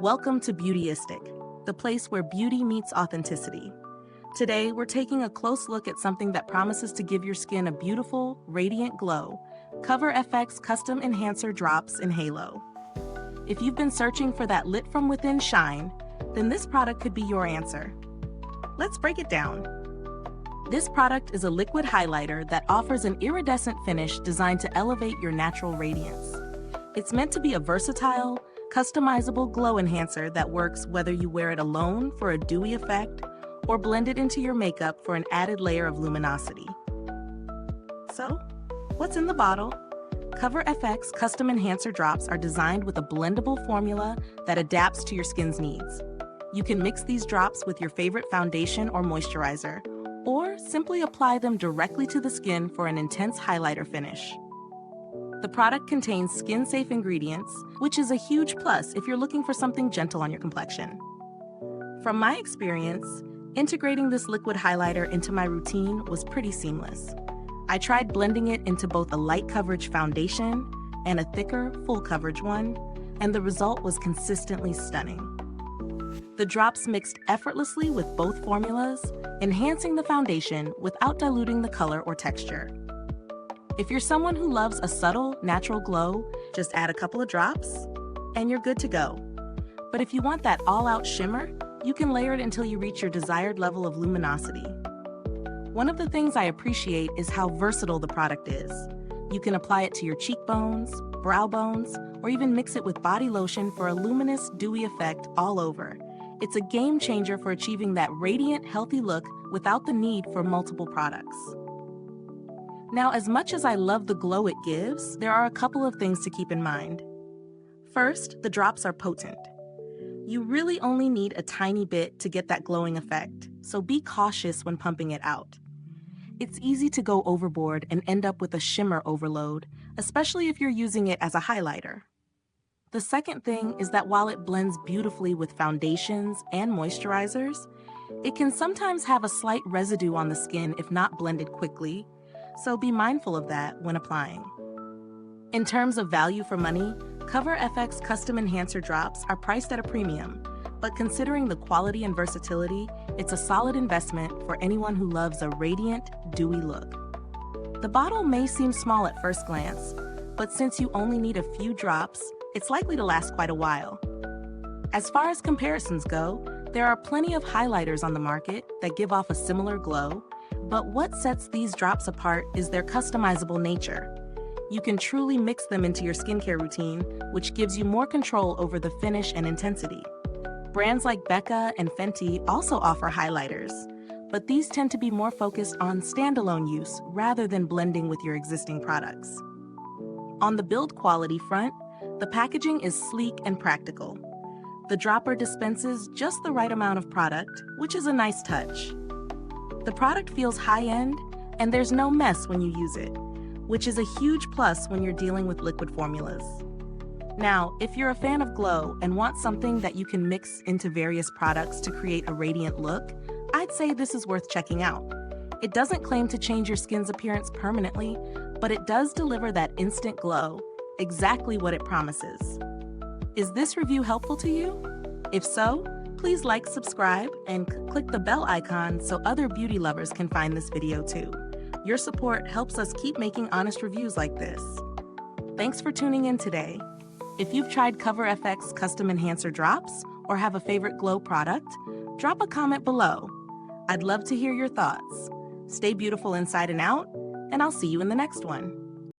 Welcome to Beautyistic, the place where beauty meets authenticity. Today, we're taking a close look at something that promises to give your skin a beautiful, radiant glow. Cover FX Custom Enhancer Drops in Halo. If you've been searching for that lit from within shine, then this product could be your answer. Let's break it down. This product is a liquid highlighter that offers an iridescent finish designed to elevate your natural radiance. It's meant to be a versatile, customizable glow enhancer that works whether you wear it alone for a dewy effect or blend it into your makeup for an added layer of luminosity. So, what's in the bottle? Cover FX Custom Enhancer Drops are designed with a blendable formula that adapts to your skin's needs. You can mix these drops with your favorite foundation or moisturizer, or simply apply them directly to the skin for an intense highlighter finish. The product contains skin-safe ingredients, which is a huge plus if you're looking for something gentle on your complexion. From my experience, integrating this liquid highlighter into my routine was pretty seamless. I tried blending it into both a light coverage foundation and a thicker, full coverage one, and the result was consistently stunning. The drops mixed effortlessly with both formulas, enhancing the foundation without diluting the color or texture. If you're someone who loves a subtle, natural glow, just add a couple of drops, and you're good to go. But if you want that all-out shimmer, you can layer it until you reach your desired level of luminosity. One of the things I appreciate is how versatile the product is. You can apply it to your cheekbones, brow bones, or even mix it with body lotion for a luminous, dewy effect all over. It's a game changer for achieving that radiant, healthy look without the need for multiple products. Now, as much as I love the glow it gives, there are a couple of things to keep in mind. First, the drops are potent. You really only need a tiny bit to get that glowing effect, so be cautious when pumping it out. It's easy to go overboard and end up with a shimmer overload, especially if you're using it as a highlighter. The second thing is that while it blends beautifully with foundations and moisturizers, it can sometimes have a slight residue on the skin if not blended quickly, so be mindful of that when applying. In terms of value for money, Cover FX Custom Enhancer Drops are priced at a premium, but considering the quality and versatility, it's a solid investment for anyone who loves a radiant, dewy look. The bottle may seem small at first glance, but since you only need a few drops, it's likely to last quite a while. As far as comparisons go, there are plenty of highlighters on the market that give off a similar glow, but what sets these drops apart is their customizable nature. You can truly mix them into your skincare routine, which gives you more control over the finish and intensity. Brands like Becca and Fenty also offer highlighters, but these tend to be more focused on standalone use rather than blending with your existing products. On the build quality front, the packaging is sleek and practical. The dropper dispenses just the right amount of product, which is a nice touch. The product feels high-end, and there's no mess when you use it, which is a huge plus when you're dealing with liquid formulas. Now, if you're a fan of glow and want something that you can mix into various products to create a radiant look, I'd say this is worth checking out. It doesn't claim to change your skin's appearance permanently, but it does deliver that instant glow, exactly what it promises. Is this review helpful to you? If so, please like, subscribe, and click the bell icon so other beauty lovers can find this video too. Your support helps us keep making honest reviews like this. Thanks for tuning in today. If you've tried Cover FX Custom Enhancer Drops or have a favorite glow product, drop a comment below. I'd love to hear your thoughts. Stay beautiful inside and out, and I'll see you in the next one.